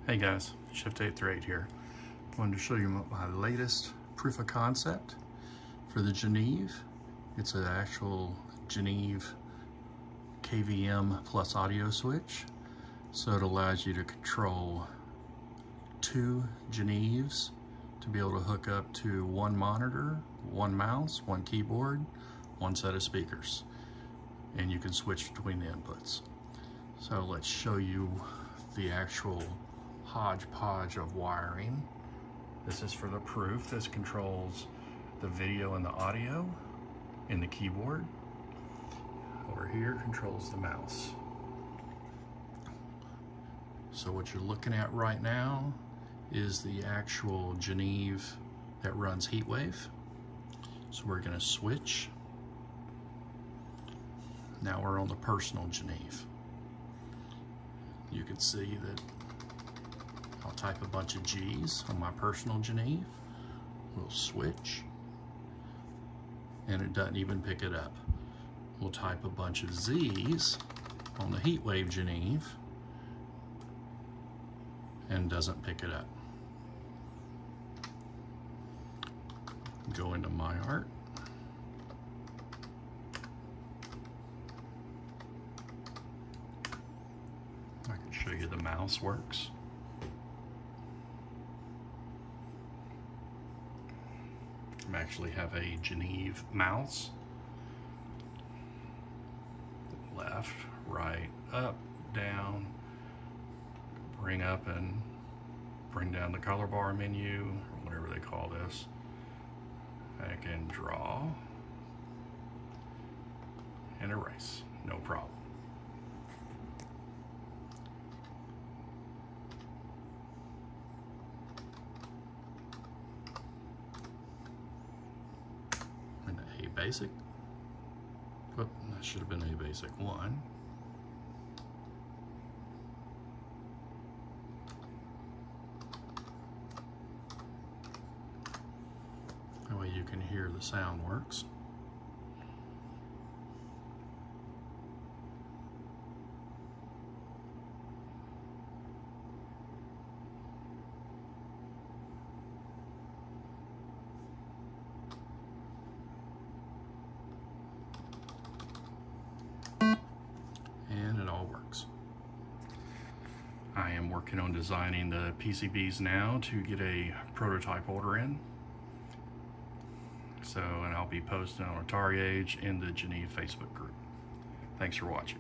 Hey guys, Shift 838 here. I wanted to show you my latest proof of concept for the Geneve. It's an actual Geneve KVM plus audio switch. So it allows you to control two Geneves to be able to hook up to one monitor, one mouse, one keyboard, one set of speakers. And you can switch between the inputs. So let's show you the actual hodgepodge of wiring. This is for the proof. This controls the video and the audio in the keyboard. Over here controls the mouse. So what you're looking at right now is the actual Geneve that runs heatwave. So we're going to switch. Now we're on the personal Geneve. You can see that I'll type a bunch of G's on my personal Geneve. We'll switch, and it doesn't even pick it up. We'll type a bunch of Z's on the heatwave Geneve, and doesn't pick it up. Go into My Art. I can show you the mouse works. I actually have a Geneve mouse. Left, right, up, down, bring up and bring down the color bar menu, or whatever they call this. I can draw and erase, no problem. Basic. Oh, that should have been a basic 1. That way you can hear the sound works. Works. I am working on designing the PCBs now to get a prototype order in. And I'll be posting on Atari Age in the Geneve Facebook group. Thanks for watching.